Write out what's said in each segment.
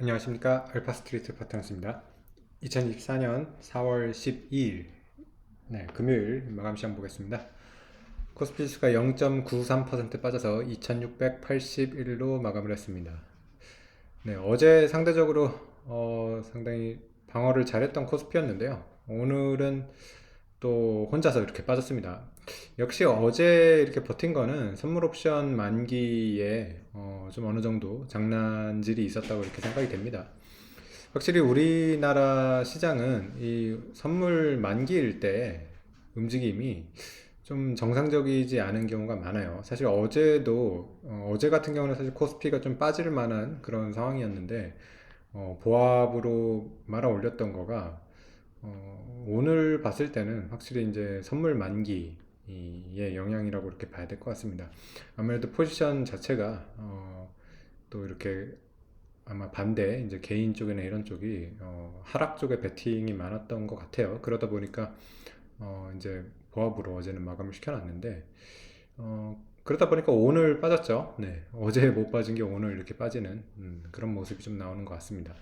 안녕하십니까. 알파스트리트 파트너스입니다. 2024년 4월 12일 금요일 마감 시장 보겠습니다. 코스피 지수가 0.93% 빠져서 2681로 마감을 했습니다. 어제 상대적으로 상당히 방어를 잘했던 코스피였는데요. 오늘은 또 혼자서 이렇게 빠졌습니다. 역시 어제 이렇게 버틴 거는 선물 옵션 만기에 좀 어느 정도 장난질이 있었다고 이렇게 생각이 됩니다. 확실히 우리나라 시장은 이 선물 만기일 때 움직임이 좀 정상적이지 않은 경우가 많아요. 사실 어제도 어제 같은 경우는 사실 코스피가 좀 빠질 만한 그런 상황이었는데 보합으로 말아 올렸던 거가 오늘 봤을 때는 확실히 이제 선물 만기의 영향이라고 이렇게 봐야 될 것 같습니다. 아무래도 포지션 자체가 또 이렇게 아마 반대 이제 개인 쪽이나 이런 쪽이 하락 쪽에 베팅이 많았던 것 같아요. 그러다 보니까 이제 보합으로 어제는 마감을 시켜놨는데 그러다 보니까 오늘 빠졌죠. 네, 어제 못 빠진 게 오늘 이렇게 빠지는 그런 모습이 좀 나오는 것 같습니다.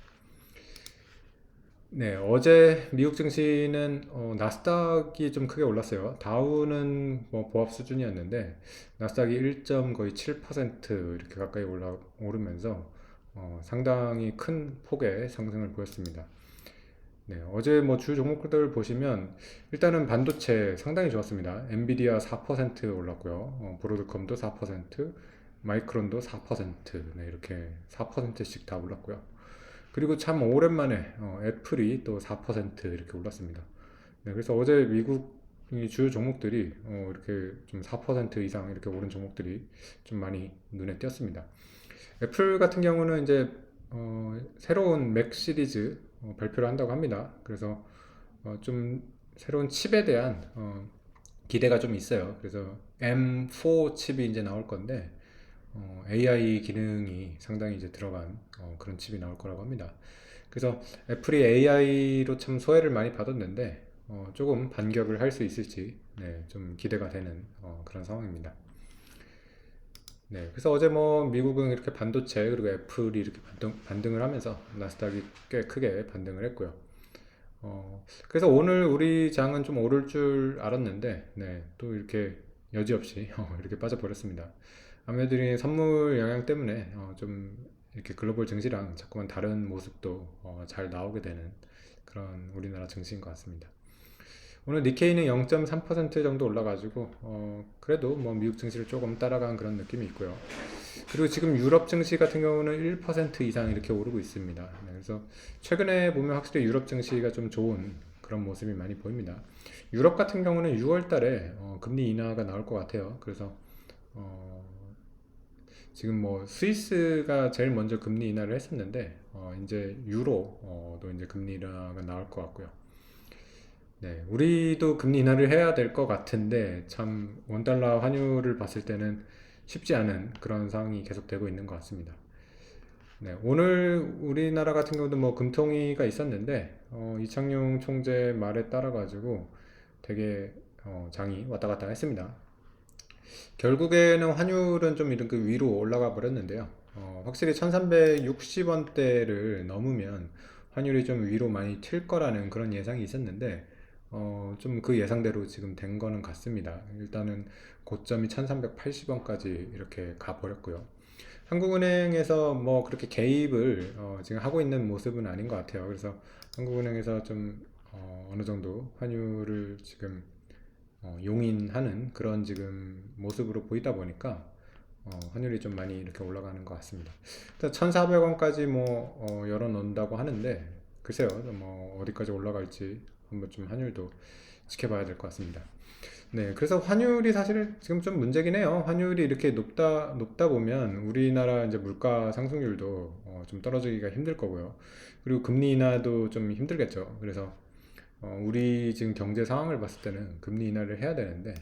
네, 어제 미국 증시는 나스닥이 좀 크게 올랐어요. 다우는 뭐 보합 수준이었는데 나스닥이 1. 거의 7% 이렇게 가까이 오르면서 상당히 큰 폭의 상승을 보였습니다. 네, 어제 뭐 주 종목들 보시면 일단은 반도체 상당히 좋았습니다. 엔비디아 4% 올랐고요. 브로드컴도 4%, 마이크론도 4%, 네, 이렇게 4%씩 다 올랐고요. 그리고 참 오랜만에 애플이 또 4% 이렇게 올랐습니다. 네, 그래서 어제 미국 이 주요 종목들이 이렇게 좀 4% 이상 이렇게 오른 종목들이 좀 많이 눈에 띄었습니다. 애플 같은 경우는 이제 새로운 맥 시리즈 발표를 한다고 합니다. 그래서 좀 새로운 칩에 대한 기대가 좀 있어요. 그래서 M4 칩이 이제 나올 건데 AI 기능이 상당히 이제 들어간 그런 칩이 나올 거라고 합니다. 그래서 애플이 AI로 참 소외를 많이 받았는데 조금 반격을 할 수 있을지 네, 좀 기대가 되는 그런 상황입니다. 네, 그래서 어제 뭐 미국은 이렇게 반도체 그리고 애플이 이렇게 반등을 하면서 나스닥이 꽤 크게 반등을 했고요. 그래서 오늘 우리 장은 좀 오를 줄 알았는데 네, 또 이렇게 여지없이 이렇게 빠져버렸습니다. 아무래도 이 선물 영향 때문에 좀 이렇게 글로벌 증시랑 자꾸만 다른 모습도 잘 나오게 되는 그런 우리나라 증시인 것 같습니다. 오늘 니케이는 0.3% 정도 올라가지고 그래도 뭐 미국 증시를 조금 따라간 그런 느낌이 있고요. 그리고 지금 유럽 증시 같은 경우는 1% 이상 이렇게 오르고 있습니다. 네, 그래서 최근에 보면 확실히 유럽 증시가 좀 좋은 그런 모습이 많이 보입니다. 유럽 같은 경우는 6월 달에 금리 인하가 나올 것 같아요. 그래서 어, 지금 뭐 스위스가 제일 먼저 금리 인하를 했었는데 이제 유로도 이제 금리 인하가 나올 것 같고요. 네, 우리도 금리 인하를 해야 될 것 같은데 참 원달러 환율을 봤을 때는 쉽지 않은 그런 상황이 계속되고 있는 것 같습니다. 네, 오늘 우리나라 같은 경우도 뭐 금통위가 있었는데 이창용 총재 말에 따라 가지고 되게 장이 왔다 갔다 했습니다. 결국에는 환율은 좀 이렇게 위로 올라가 버렸는데요. 확실히 1360원대를 넘으면 환율이 좀 위로 많이 튈 거라는 그런 예상이 있었는데 좀 그 예상대로 지금 된 거는 같습니다. 일단은 고점이 1380원까지 이렇게 가버렸고요. 한국은행에서 뭐 그렇게 개입을 지금 하고 있는 모습은 아닌 것 같아요. 그래서 한국은행에서 좀 어느 정도 환율을 지금 용인하는 그런 지금 모습으로 보이다 보니까 환율이 좀 많이 이렇게 올라가는 것 같습니다. 1,400원까지 뭐 열어 놓는다고 하는데 글쎄요, 뭐 어디까지 올라갈지 한번 좀 환율도 지켜봐야 될 것 같습니다. 네, 그래서 환율이 사실 지금 좀 문제긴 해요. 환율이 이렇게 높다 보면 우리나라 이제 물가 상승률도 좀 떨어지기가 힘들 거고요. 그리고 금리 인하도 좀 힘들겠죠. 그래서 우리 지금 경제 상황을 봤을 때는 금리 인하를 해야 되는데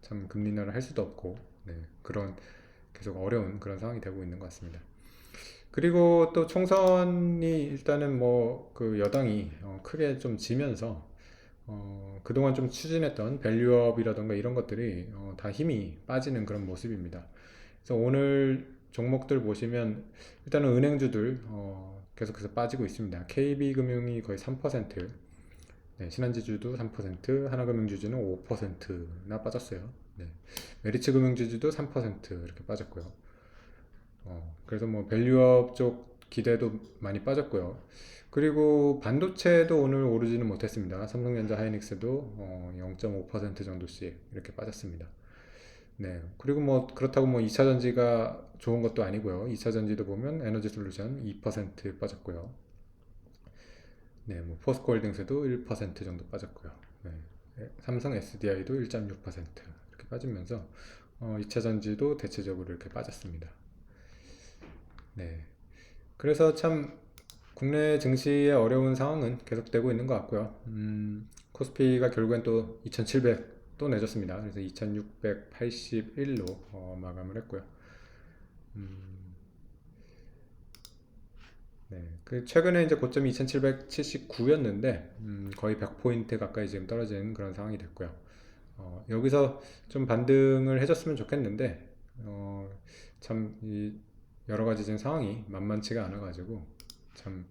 참 금리 인하를 할 수도 없고 네, 그런 계속 어려운 그런 상황이 되고 있는 것 같습니다. 그리고 또 총선이 일단은 뭐 그 여당이 크게 좀 지면서 그동안 좀 추진했던 밸류업이라던가 이런 것들이 다 힘이 빠지는 그런 모습입니다. 그래서 오늘 종목들 보시면 일단은 은행주들 계속해서 빠지고 있습니다. KB금융이 거의 3%, 네, 신한지주도 3%, 하나금융지주는 5%나 빠졌어요. 네, 메리츠금융지주도 3% 이렇게 빠졌고요. 그래서 뭐 밸류업 쪽 기대도 많이 빠졌고요. 그리고 반도체도 오늘 오르지는 못했습니다. 삼성전자 하이닉스도 0.5% 정도씩 이렇게 빠졌습니다. 네. 그리고 뭐 그렇다고 뭐 2차 전지가 좋은 것도 아니고요. 2차 전지도 보면 에너지 솔루션 2% 빠졌고요. 네, 뭐 포스코홀딩스도 1% 정도 빠졌고요. 네. 삼성 SDI도 1.6% 이렇게 빠지면서 2차 전지도 대체적으로 이렇게 빠졌습니다. 네. 그래서 참 국내 증시의 어려운 상황은 계속되고 있는 것 같고요. 코스피가 결국엔 또 2700 또 내줬습니다. 그래서 2681로 마감을 했고요. 음, 네. 그 최근에 이제 고점이 2779였는데 거의 100포인트 가까이 지금 떨어지는 그런 상황이 됐고요. 여기서 좀 반등을 해줬으면 좋겠는데 참이 여러 가지 지금 상황이 만만치가 않아가지고 참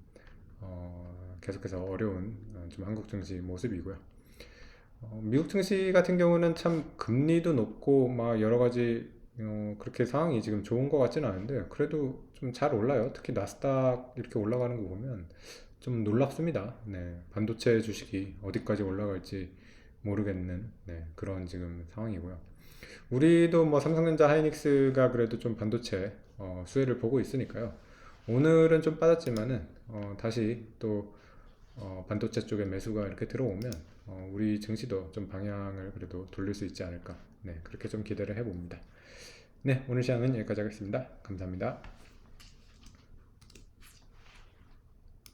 계속해서 어려운 좀 한국 증시 모습이고요. 미국 증시 같은 경우는 참 금리도 높고 막 여러 가지 그렇게 상황이 지금 좋은 것 같지는 않은데 그래도 좀 잘 올라요. 특히 나스닥 이렇게 올라가는 거 보면 좀 놀랍습니다. 네, 반도체 주식이 어디까지 올라갈지 모르겠는 그런 지금 상황이고요. 우리도 뭐 삼성전자 하이닉스가 그래도 좀 반도체 수혜를 보고 있으니까요. 오늘은 좀 빠졌지만은 다시 또 반도체 쪽에 매수가 이렇게 들어오면 우리 증시도 좀 방향을 그래도 돌릴 수 있지 않을까. 네, 그렇게 좀 기대를 해봅니다. 네, 오늘 시간은 여기까지 하겠습니다. 감사합니다.